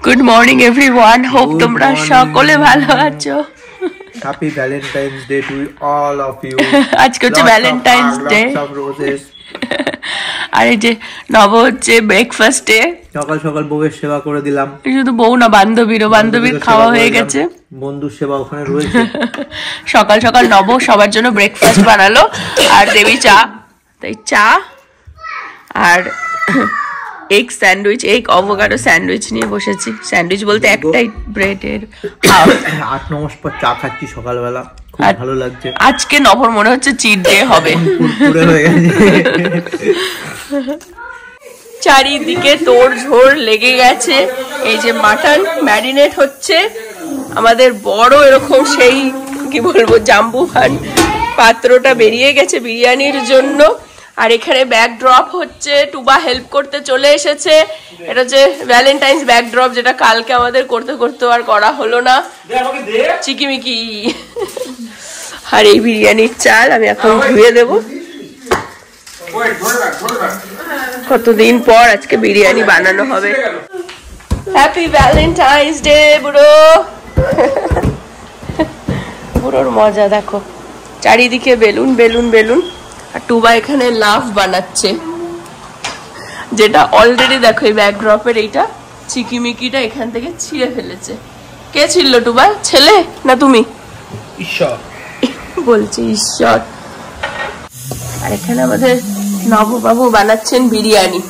Good morning everyone. Hope তোমরা সকলে ভালো আছো. Happy Valentine's Day to all of you. আজকে হচ্ছে Valentine's day. Lots of roses. আর এই যে নব হচ্ছে ব্রেকফাস্টে সকাল সকাল বউয়ের সেবা করে দিলাম. শুধু বউ না, বান্ধবীর খাওয়া হয়ে গেছে. বন্ধুর সেবা ওখানে রয়েছে. সকাল সকাল নব সবার জন্য ব্রেকফাস্ট বানালো আর দেবী চা. তাই চা আর egg sandwich, egg avocado sandwich নিয়ে বসেছি. স্যান্ডউইচ বলতে একটাই ব্রেডের হাফ. 8-9 মাস পর চা খাচ্ছি সকালবেলা, খুব ভালো লাগছে. আজকে নভর মনে হচ্ছে চিট ডে হবে. চারিদিকে তোড় ঝোড় লেগে গেছে. এই যে মাটন ম্যারিনেট হচ্ছে. আমাদের বড় এরকম সেই কি বলবো জাম্বুহান পাত্রটা বেরিয়ে গেছে বিরিয়ানির জন্য. আর এখানে ব্যাকড্রপ হচ্ছে, টুবা হেল্প করতে চলে এসেছে. এটা যে ভ্যালেন্টাইন্স ব্যাকড্রপ, যেটা কালকে আমাদের করতে করতে আর করা হলো না, চিকিমিকি. আর এই বিরিয়ানির চাল আমি এখন ধুয়ে দেব. কতদিন পর আজকে বিরিয়ানি বানানো হবে. হ্যাপি ভ্যালেন্টাইন্স ডে বুড়ো. বুড়োর মজা দেখো, চারিদিকে বেলুন বেলুন বেলুন. আর টুবা এখানে লাভ বানাচ্ছে, যেটা অলরেডি দেখো এই ব্যাকড্রপের এইটা চিকিমিকিটা এখান থেকে ছিঁড়ে ফেলেছে. কে ছিড়লো টুবা, ছেলে না তুমি? ঈশ্বর বলছে ঈশ্বর. আর এখানে আমাদের নববাবু বানাচ্ছেন বিরিয়ানি.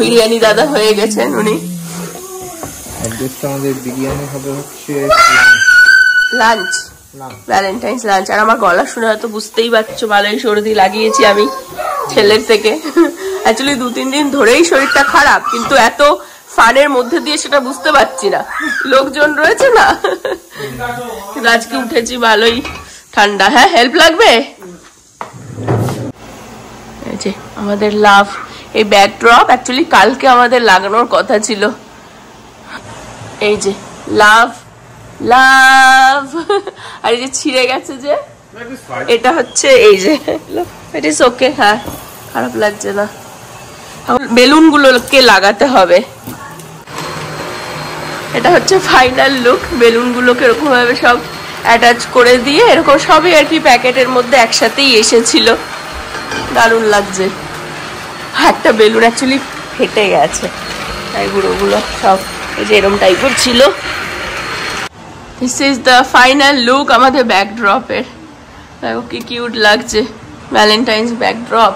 বিরিয়ানি দাদা হয়ে গেছেন উনি. আমাদের বিরিয়ানি হবে হচ্ছে লাঞ্চ, ভ্যালেন্টাইন্স লাঞ্চ. আর আমার গলা শুনে হয়তো বুঝতেই পারছো ভালোই সর্দি লাগিয়েছি আমি ছেলের থেকে. অ্যাকচুয়ালি 2-3 দিন ধরেই শরীরটা খারাপ, কিন্তু এত ফানের মধ্যে দিয়ে সেটা বুঝতে পারছি না, লোকজন রয়েছে না. কিন্তু আজকে উঠেছি ভালোই ঠান্ডা. হ্যাঁ, হেল্প লাগবে? এই যে আমাদের লাভ, এই ব্যাকড্রপ অ্যাকচুয়ালি কালকে আমাদের লাগানোর কথা ছিল. এই যে লাভ লাভ. আর এই যে ছিঁড়ে গেছে যে এটা হচ্ছে এই যে ইট ইজ ওকে. হ্যাঁ, খারাপ লাগছে না. বেলুন গুলোকে লাগাতে হবে. এটা হচ্ছে ফাইনাল লুক. বেলুন গুলোকে এরকম ভাবে সব অ্যাটাচ করে দিয়ে এরকম সবই আর কি প্যাকেটের মধ্যে একসাথেই এসেছিল. দারুণ লাগছে. একটা বেলুন অ্যাকচুয়ালি ফেটে গেছে, তাই গুঁড়োগুলো সব এই যে এরকম টাইপের ছিল. This is the final look আমাদের ব্যাকড্রপের. দেখো কি কিউট লাগছে ভ্যালেন্টাইন্স ব্যাকড্রপ.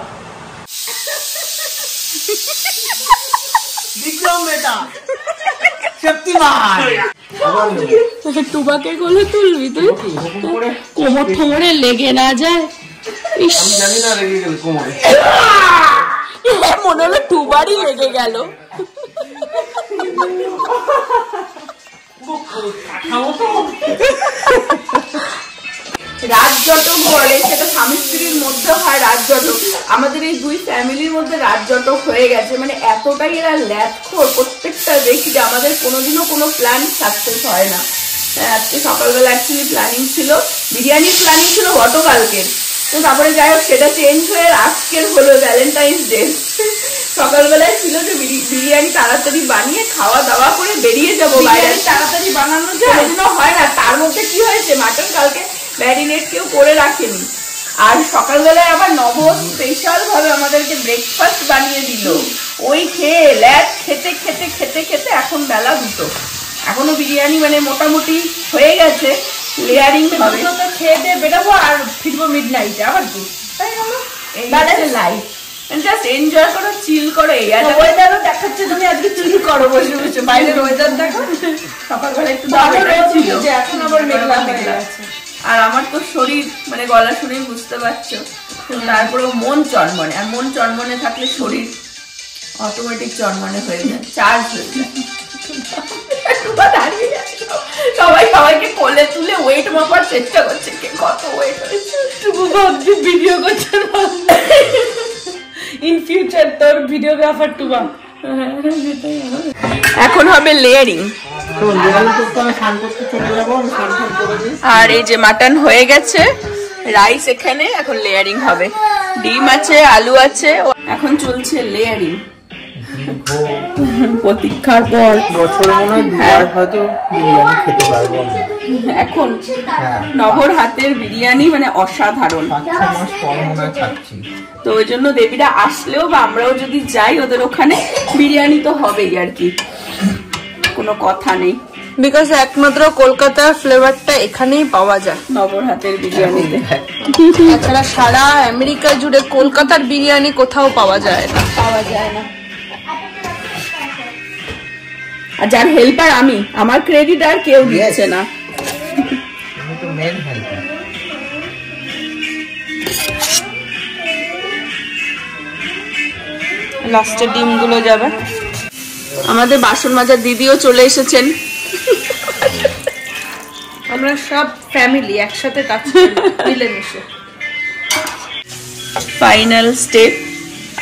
টুবাকে কোলে তুলবি তুই, কোমর ঠোমরে লেগে না যায়. মনে হলো টুবারই লেগে গেল. রাজজটক বলে, সেটা স্বামী স্ত্রীর মধ্যে হয় রাজজটক. আমাদের এই দুই ফ্যামিলির মধ্যে রাজজটক হয়ে গেছে. মানে এতটাই এরা ল্যাথখোর, প্রত্যেকটা দেখি যে আমাদের কোনোদিনও কোনো প্ল্যান সাকসেস হয় না. আজকে সকালবেলা অ্যাকচুয়ালি প্ল্যানিং ছিল, বিরিয়ানির প্ল্যানিং ছিল গতকালকের. তো তারপরে যাই হোক সেটা চেঞ্জ হয়ে আজকের হলো ভ্যালেন্টাইন্স ডে. সকালবেলায় ছিল যে বিরিয়ানি তাড়াতাড়ি বানিয়ে খাওয়া দাওয়া করে বেরিয়ে যাবো বাইরে. তাড়াতাড়ি বানানো যায় হয় না. তার মধ্যে কি হয়েছে, মাটন কালকে ম্যারিনেট কেউ করে রাখেনি. আর সকালবেলায় আবার নব স্পেশাল ভাবে আমাদেরকে ব্রেকফাস্ট বানিয়ে দিল. ওই খেয়ে ল্যাট খেতে খেতে খেতে খেতে এখন বেলা 2টো. এখনো বিরিয়ানি মানে মোটামুটি হয়ে গেছে. লেয়ারিং হবে, খেয়ে দিয়ে বেরোবো আর ফিরবো মিডনাইটে আবার. কি তাই হলো, এই লাইফ. জাস্ট এনজয় করো, চিল করো. এই আর ওয়েদারও দেখাচ্ছে, তুমি আজকে চিল করো বসে বসে. বাইরের ওয়েদার দেখো, সকালবেলা একটু ছিল, এখন আবার মেঘলা মেঘলা আছে. আর আমার তো শরীর মানে গলা শরীর বুঝতে পারছো. তারপরে মন চনমনে, আর মন চনমনে থাকলে শরীর অটোমেটিক চনমনে হয়ে যায়, চার্জ হয়ে যায়. সবাই সবাইকে কোলে তুলে ওয়েট মাপার চেষ্টা করছে, কে কত ওয়েট হয়েছে. ভিডিও করছে ইন ফিউচার তোর ভিডিওগ্রাফার টুবা. এখন হবে লেয়ারিং. আর এই যে মাটন হয়ে গেছে, রাইস এখানে, এখন লেয়ারিং হবে. ডিম আছে, আলু আছে, এখন চলছে লেয়ারিং. প্রতীক্ষার পর বছরে মনে হয় দুবার হয়তো বিরিয়ানি খেতে পারবো। এখন নবর হাতের বিরিয়ানি মানে অসাধারণ। 5-6 মাস পর মনে হয় খাচ্ছি। তো ওই জন্য দেবীরা আসলেও বা আমরাও যদি যাই ওদের ওখানে বিরিয়ানি তো হবেই আর কি, কোনো কথা নেই। বিকজ একমাত্র কলকাতার ফ্লেভারটা এখানেই পাওয়া যায় নবর হাতের বিরিয়ানিতে। তাছাড়া সারা আমেরিকা জুড়ে কলকাতার বিরিয়ানি কোথাও পাওয়া যায় না। আর যার হেল্পার আমি, আমার ক্রেডিট আর কেউ দিচ্ছে না। আমি তো মেন হেল্পার। লাস্টের ডিমগুলো যাবে। আমাদের বাসন মাজার দিদিও চলে এসেছেন। আমরা সব ফ্যামিলি একসাথে কাজ করি মিলেমিশে। ফাইনাল স্টেপ,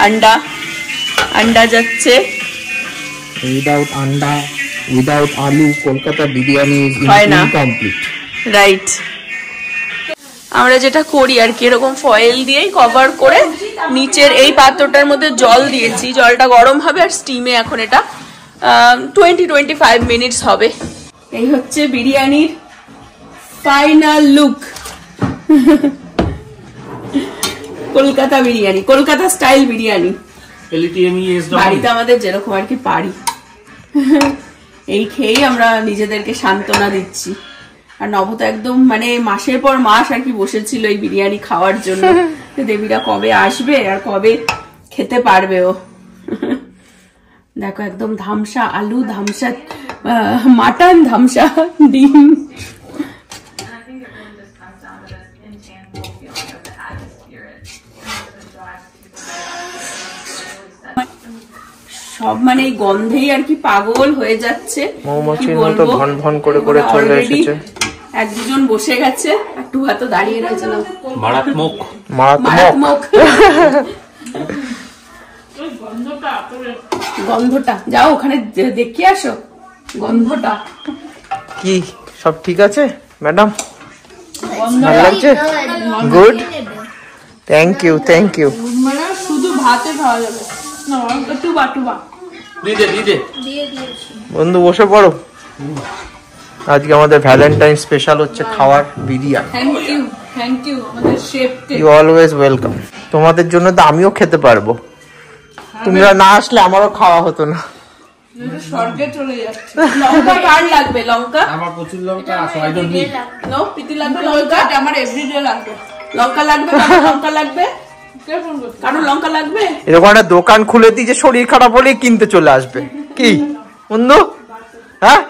আন্ডা। আন্ডা যাচ্ছে। উইদাউট আন্ডা, উইদাউট আলু Kolkata biryani is incomplete. Right. আমরা যেটা করি আর কি, এরকম ফয়েল দিয়েই কভার করে নিচের এই পাত্রটার মধ্যে জল দিয়েছি, জলটা গরম হবে আর স্টিমে এখন এটা 20-25 মিনিটস হবে। এই হচ্ছে বিরিয়ানির final look. Kolkata biryani, Kolkata style biryani, বাড়িতে আমাদের যেরকম আর কি পারি। এই খেয়েই আমরা নিজেদেরকে সান্ত্বনা দিচ্ছি। আর নব তো একদম মানে মাসের পর মাস আর কি বসেছিল এই বিরিয়ানি খাওয়ার জন্য, দেবীরা কবে আসবে আর কবে খেতে পারবে ও। দেখো একদম ধামসা আলু, ধামসা মাটন, ধামসা ডিম। সব মানে এই গন্ধেই আর কি পাগল হয়ে যাচ্ছে। মৌমাছির মতো ভন ভন করে করে চলে এসেছে। এক দুজন বসে গেছে, একটু হয়তো দাঁড়িয়ে রয়েছে। মারাত্মক মারাত্মক গন্ধটা। যাও ওখানে দেখিয়ে আসো গন্ধটা কি। সব ঠিক আছে ম্যাডাম? ভালো লাগছে? Good, thank you thank you. মানে শুধু ভাতে খাওয়া যাবে না, টুবা টুবা বন্ধু বসে পড়ো। আজকে আমাদের ভ্যালেন্টাইন স্পেশাল হচ্ছে খাওয়ার বিরিয়ানি। থ্যাংক ইউ আমাদের শেফকে। You always welcome. তোমাদের জন্য তো আমিও খেতে পারবো, তোমরা না আসলে আমারও খাওয়া হতো না। স্বর্গে চলে যাচ্ছে। লঙ্কা কার লাগবে? লঙ্কা আমার প্রচুর লঙ্কা আছে, আই ডোন্ট নিড। নো পিতি লাগবে লঙ্কা? আমার এভরিডে লাগবে। লঙ্কা লাগবে? লঙ্কা লাগবে? কারণ লঙ্কা লাগবে। এরকম একটা দোকান খুলে দিই যে শরীর খারাপ হলেই কিনতে চলে আসবে। কি বন্ধু? হ্যাঁ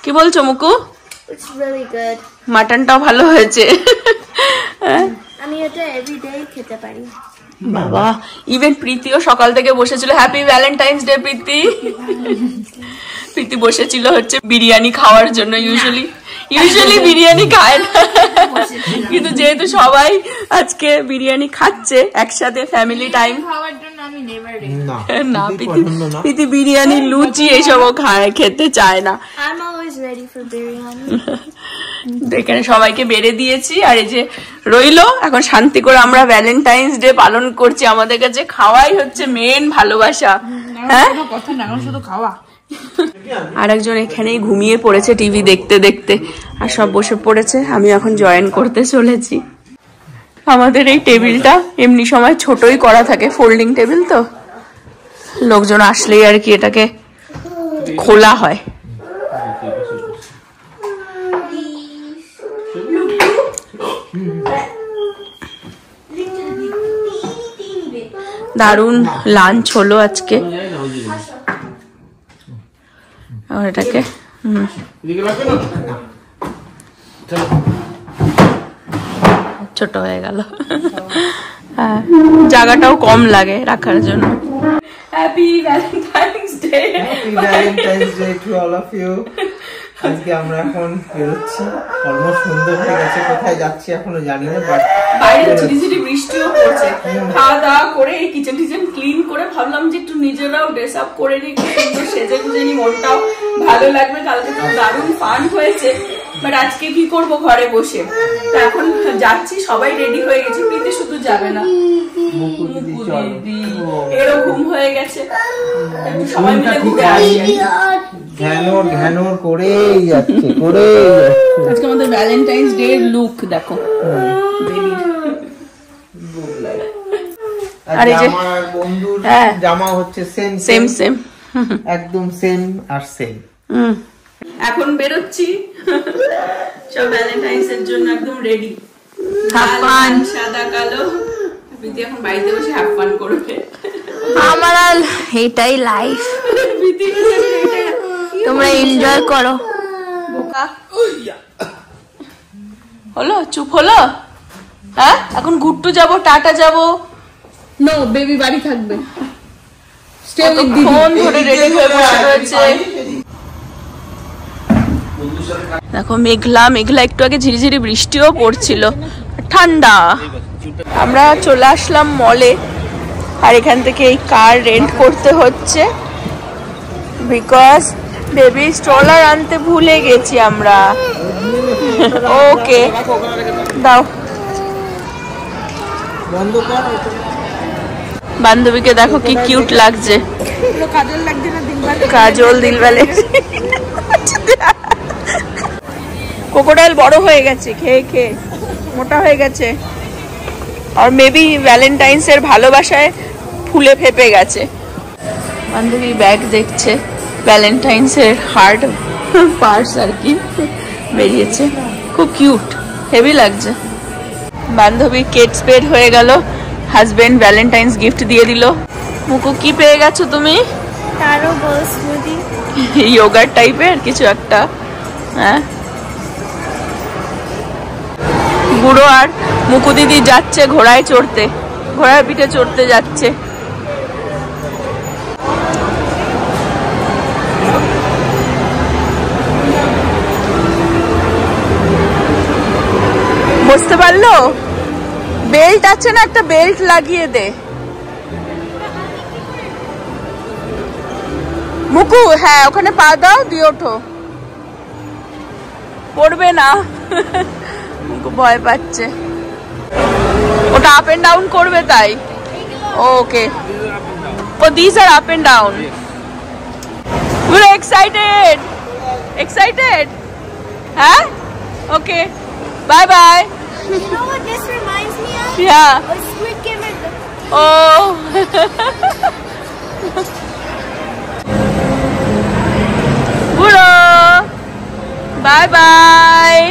কি বলছো মুকু? It's really good. মাটনটাও ভালো হয়েছে। আমি এটা এভরিডে খেতে পারি। বাবা, ইভেন প্রীতিও সকাল থেকে বসেছিল। হ্যাপি ভ্যালেন্টাইন্স ডে প্রীতি। প্রীতি বসেছিল হচ্ছে বিরিয়ানি খাওয়ার জন্য। ইউজুয়ালি বিরিয়ানি খায় না, কিন্তু যেহেতু সবাই আজকে বিরিয়ানি খাচ্ছে একসাথে ফ্যামিলি টাইম খাওয়ার জন্য আমি নেভার না, প্রীতি বিরিয়ানি লুচি এইসবও খেতে চায় না। I'm always ready for biryani. এখানে সবাইকে বেড়ে দিয়েছি আর এই যে রইলো। এখন শান্তি করে আমরা ভ্যালেন্টাইন্স ডে পালন করছি। আমাদের কাছে খাওয়াই হচ্ছে মেন ভালোবাসা। হ্যাঁ, কথা না, শুধু খাওয়া। আরেকজন এখানেই ঘুমিয়ে পড়েছে টিভি দেখতে দেখতে, আর সব বসে পড়েছে। আমি এখন জয়েন করতে চলেছি। আমাদের এই টেবিলটা এমনি সময় ছোটই করা থাকে, ফোল্ডিং টেবিল, তো লোকজন আসলেই আর কি এটাকে খোলা হয়। দারুণ লাঞ্চ হলো আজকে। আর এটাকে ছোট হয়ে গেল, জায়গাটাও কম লাগে রাখার জন্য। Happy Valentine's day. Happy Valentine's day to all of you. আজকে আমরা এখন বেরোচ্ছি, অলমোস্ট সুন্দর হয়ে গেছে। কোথায় যাচ্ছি এখনো জানি না, বাট বাইরে ঝিরিঝিরি বৃষ্টিও পড়ছে। খাওয়া দাওয়া করে এই কিচেন টিচেন ক্লিন করে ভাবলাম যে একটু নিজেরাও ড্রেস আপ করে নিই, সুন্দর সেজে গুজে নিই, মনটাও ভালো লাগবে। কালকে তো দারুণ ফান হয়েছে। বাট আজকে কি করব ঘরে বসে, তো এখন যাচ্ছি, সবাই রেডি হয়ে গেছে, প্রীতি শুধু যাবে না, এরও ঘুম হয়ে গেছে, সবাই মিলে ঘুরে আসি। ঘ্যানোর করেই যাচ্ছে। আজকে আমাদের ভ্যালেন্টাইন্স ডে লুক দেখো, আর এই যে আমার বন্ধুর জামা হচ্ছে সেম একদম সেম আর সেম। এখন বেরোচ্ছি সব ভ্যালেন্টাইন্স এর জন্য, একদম রেডি, সাদা কালো। প্রীতি এখন বাড়িতে বসে হ্যাভ ফান করবে। আমার এটাই লাইফ, তোমরা এনজয় করো। হলো, চুপ হলো? হ্যাঁ, এখন ঘুরটু যাবো, টাটা যাবো? নো, বেবি বাড়ি থাকবে। কতক্ষণ ধরে রেডি হয়ে বসে রয়েছে। দেখো মেঘলা মেঘলা, একটু আগে ঝিরিঝিরি বৃষ্টিও পড়ছিল, ঠান্ডা। আমরা চলে আসলাম মলে, আর এখান থেকে এই কার রেন্ট করতে হচ্ছে, বিকজ বেবি স্ট্রলার আনতে ভুলে গেছি আমরা। ওকে দাও। বান্ধবীকে দেখো কি কিউট লাগছে, কাজল দিলওয়ালে। ক্রোকোডাইল বড় হয়ে গেছে, খেয়ে খেয়ে মোটা হয়ে গেছে, আর মেবি ভ্যালেন্টাইন্স এর ভালোবাসায় ফুলে ফেপে গেছে। বান্ধবী ব্যাগ দেখছে, ভ্যালেন্টাইন্স এর হার্ট পার্স আর কি বেরিয়েছে, খুব কিউট, হেভি লাগছে। বান্ধবী কেট স্পেড হয়ে গেল, হাজবেন্ড ভ্যালেন্টাইন্স গিফট দিয়ে দিল। মুকু কি পেয়ে গেছো তুমি? তারও বল স্মুদি, ইয়োগার টাইপের কিছু একটা। হ্যাঁ, বুড়ো আর মুকু দিদি যাচ্ছে ঘোড়ায় চড়তে, ঘোড়ার পিঠে চড়তে যাচ্ছে। বুঝতে পারলো? বেল্ট আছে না, একটা বেল্ট লাগিয়ে দে মুকু। হ্যাঁ, ওখানে পা দাও, দিয়ে ওঠো, পড়বে না। মুকু ভয় পাচ্ছে, ওটা আপ এন্ড ডাউন করবে তাই। ওকে, ও this are up and down. পুরো এক্সাইটেড, এক্সাইটেড। হ্যাঁ, okay, bye bye. You know what this reminds me of? Yeah. A Squid Game. Oh. Buro. Bye bye.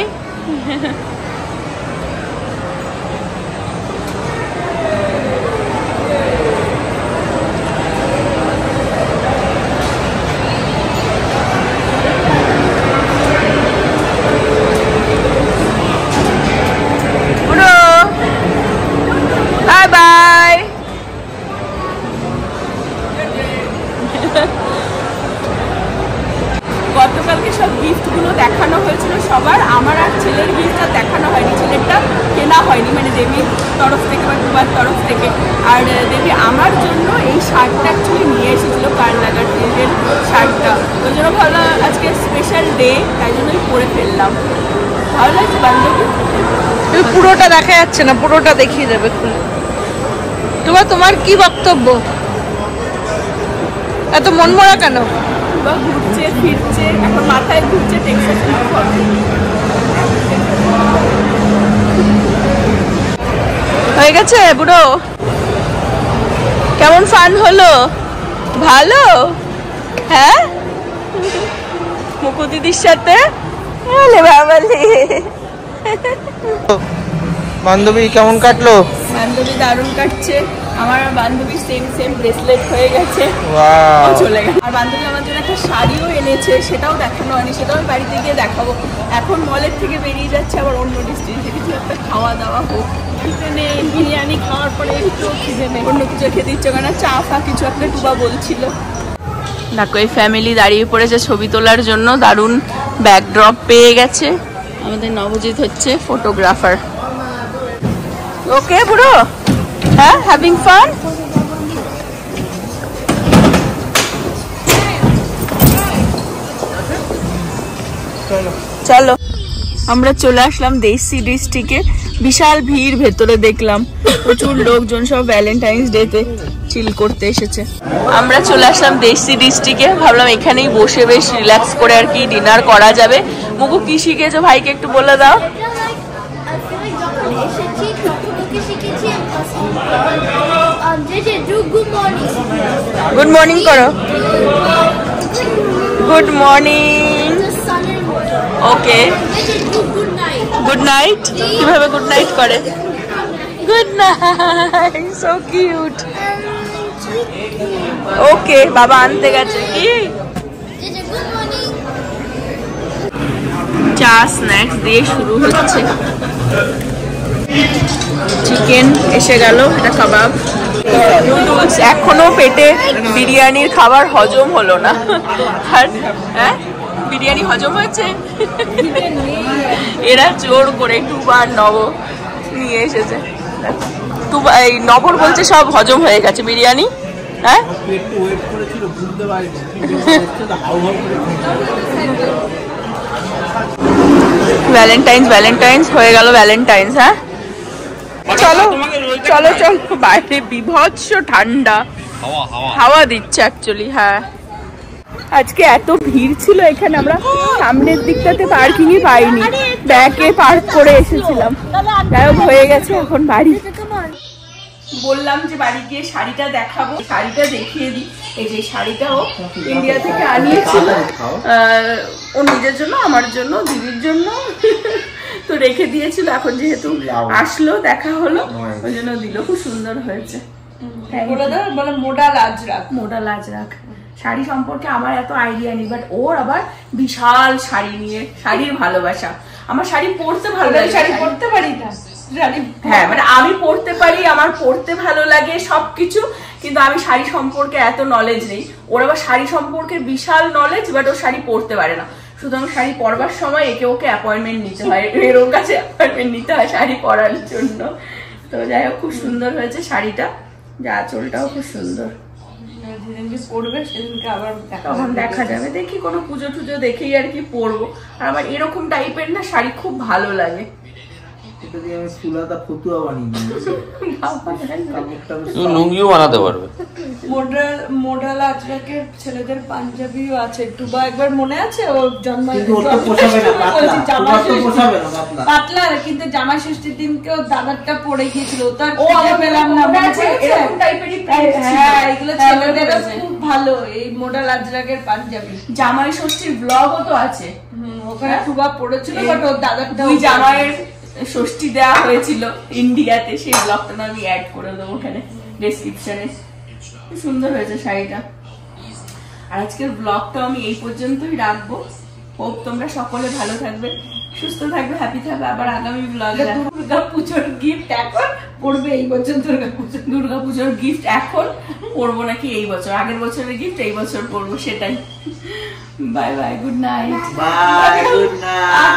গতকালকে সব গিফট গুলো দেখানো হয়েছিল সবার, আমার আর ছেলের গিফটটা দেখানো হয়নি, ছেলেরটা কেনা হয়নি, মানে দেবীর তরফ থেকে বা দুবার তরফ থেকে। আর দেবী আমার জন্য এই শার্টটা অ্যাকচুয়ালি নিয়ে এসেছিল, কার লাগার প্রিন্টের শার্টটা, ওই জন্য ভালো, আজকে স্পেশাল ডে, তাই জন্যই পরে ফেললাম। ভালো লাগছে বান্ধবী? পুরোটা দেখা যাচ্ছে না, পুরোটা দেখিয়ে দেবে খুলে। তোমার কি বক্তব্য? এত মনমরা কেন? ঘুরছে ফিরছে, এখন মাথায় ঘুরছে, হয়ে গেছে বুড়ো। কেমন ফান হলো? ভালো? হ্যাঁ, মুকু দিদির সাথে। বান্ধবী কেমন কাটলো? বান্ধবী দারুণ কাটছে, আমার বান্ধবী সেম ব্রেসলেট হয়ে গেছে, চলে গেছে। আর বান্ধবী আমার জন্য একটা শাড়িও এনেছে, সেটাও দেখানো হয়নি, সেটাও আমি বাড়িতে গিয়ে দেখাবো। এখন মলের থেকে বেরিয়ে যাচ্ছে আবার অন্য ডিস্ট্রিক্টে, কিছু একটা খাওয়া দাওয়া হোক। খিদে নেই, বিরিয়ানি খাওয়ার পরে একটু খিদে নেই, অন্য কিছু খেতে ইচ্ছে করে না, চা ফা কিছু একটা টুবা বলছিল। দেখো এই ফ্যামিলি দাঁড়িয়ে পড়েছে ছবি তোলার জন্য, দারুণ ব্যাকড্রপ পেয়ে গেছে। আমাদের নবজিৎ হচ্ছে ফটোগ্রাফার। ওকে বুড়ো, হ্যাঁ, হ্যাভিং ফান। চলো। আমরা চলে আসলাম দেশি ডিস্ট্রিক্টে, বিশাল ভিড় ভেতরে দেখলাম, প্রচুর লোকজন সব ভ্যালেন্টাইন্স ডেতে চিল করতে এসেছে। আমরা চলে আসলাম দেশি ডিস্ট্রিক্টে, ভাবলাম এখানেই বসে বেশ রিল্যাক্স করে আর কি ডিনার করা যাবে। মুগু কি শিখেছো ভাইকে একটু বলে দাও। গুড মর্নিং করো। Good morning. Okay, good night. কিভাবে গুড নাইট করে? Good night, so cute. Okay, বাবা আনতে গেছে কি চা স্ন্যাক্স দিয়ে শুরু হচ্ছে। চিকেন এসে গেল, এটা কাবাব, নুডলস। এখনো পেটে বিরিয়ানির খাবার হজম হলো না। আর হ্যাঁ, বিরিয়ানি হজম হয়েছে। এরা জোর করে টুবা আর নব নিয়ে এসেছে। টুবা এই নবর বলছে সব হজম হয়ে গেছে বিরিয়ানি। হ্যাঁ, ভ্যালেন্টাইন্স হয়ে গেল ভ্যালেন্টাইন্স। হ্যাঁ চলো চলো চলো, বাইরে বিভৎস ঠান্ডা, হাওয়া দিচ্ছে অ্যাকচুয়ালি। হ্যাঁ, আজকে এত ভিড় ছিল এখানে, আমরা সামনের দিকটাতে পার্কিংই পাইনি, ব্যাকে পার্ক করে এসেছিলাম। যাই হোক, হয়ে গেছে এখন বাড়ি। বললাম যে বাড়ি গিয়ে শাড়িটা দেখাবো, শাড়িটা দেখিয়ে দিই। এই যে শাড়িটাও ইন্ডিয়া থেকে আনিয়েছিল, ও নিজের জন্য, আমার জন্য, দিদির জন্য তো রেখে দিয়েছিল। এখন যেহেতু আসলো, দেখা হলো, ওই জন্য দিল। খুব সুন্দর হয়েছে। মোডা লাজ রাখ। শাড়ি সম্পর্কে আমার এত আইডিয়া নেই, বাট ওর আবার বিশাল শাড়ি নিয়ে, শাড়ির ভালোবাসা। আমার শাড়ি পরতে ভালো লাগে, শাড়ি পরতে পারি না। হ্যাঁ, মানে আমি পড়তে পারি, আমার পড়তে ভালো লাগে সবকিছু, কিন্তু আমি শাড়ি সম্পর্কে এত নলেজ নেই। ওর আবার শাড়ি সম্পর্কে বিশাল নলেজ, বাট ও শাড়ি পরতে পারে না। সুতরাং শাড়ি পরবার সময় একে ওকে অ্যাপয়েন্টমেন্ট নিতে হয়, এর ওর কাছে অ্যাপয়েন্টমেন্ট নিতে হয় শাড়ি পরার জন্য। তো যাই হোক, খুব সুন্দর হয়েছে শাড়িটা, যা আঁচলটাও খুব সুন্দর। পড়বে সেদিনকে আবার তখন দেখা যাবে, দেখি কোনো পুজো টুজো দেখেই আর কি পরবো। আর আমার এরকম টাইপের না শাড়ি খুব ভালো লাগে। লুঙ্গিও বানাতে পারবে। মোডাল আজরাকের ছেলেদের পাঞ্জাবিও আছে, টুবা একবার মনে আছে, ও পাতলা, কিন্তু জামাই ষষ্ঠীর দিনকে ওর দাদারটা পড়ে গিয়েছিল, তার পেলাম না। হ্যাঁ, এগুলো ছেলেদেরও খুব ভালো, এই মোডাল আজরাকের পাঞ্জাবি। জামাই ষষ্ঠীর ব্লগও তো আছে, ওখানে টুবা পড়েছিল, বাট ওর দাদারটা, ওই জামাইয়ের ষষ্ঠী দেওয়া হয়েছিল ইন্ডিয়াতে, সেই ব্লগটা আমি অ্যাড করে দেবো ওখানে ডেসক্রিপশনে। সুন্দর হয়েছে শাড়িটা। আর আজকের ব্লগটা আমি এই পর্যন্তই রাখবো। হোপ তোমরা সকলে ভালো থাকবে, সুস্থ থাকবে, হ্যাপি থাকবে। আবার আগামী ব্লগে দুর্গাপুজোর গিফট এখন পড়বে, এই বছর দুর্গাপুজোর গিফট এখন পড়বো নাকি এই বছর, আগের বছরের গিফট এই বছর পড়বো, সেটাই। Bye bye, good night. Bye, good night.